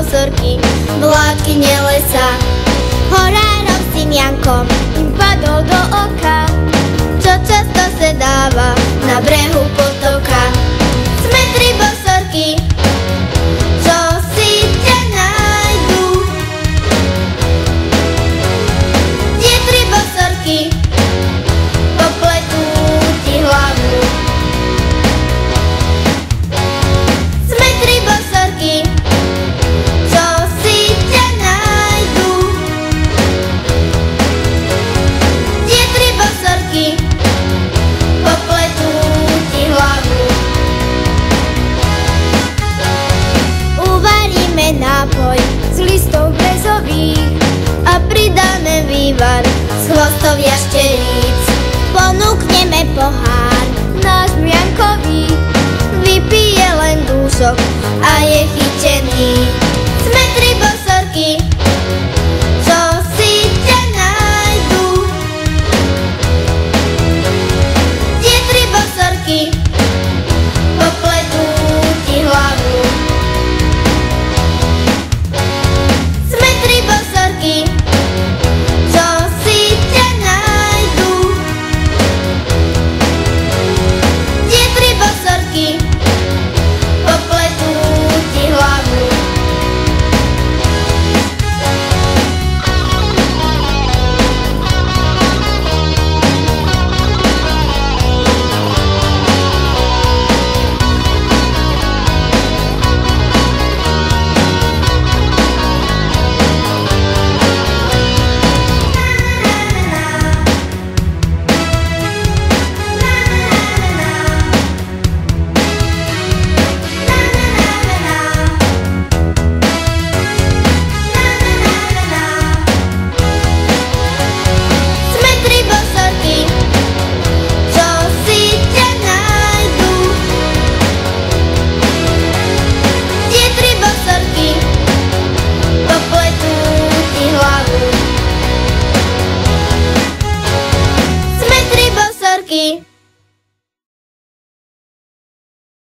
bosorky, vlákine lesa. Horárom Simiankom im padol do oka, čo často sedáva na brehu potoka. Sme tri bosorky, čo si ťa nájdu. Tie tri bosorky popletú ti hlavu. Sme tri bosorky, čo si ťa nájdu. Tie tri bosorky popletú ti hlavu. Uvaríme nápoj z listov brezových a pridáme vývar z chvostov jašteríc. Ponúkneme pohár nášmu Jankovi, vypije len dúšok a je chytený.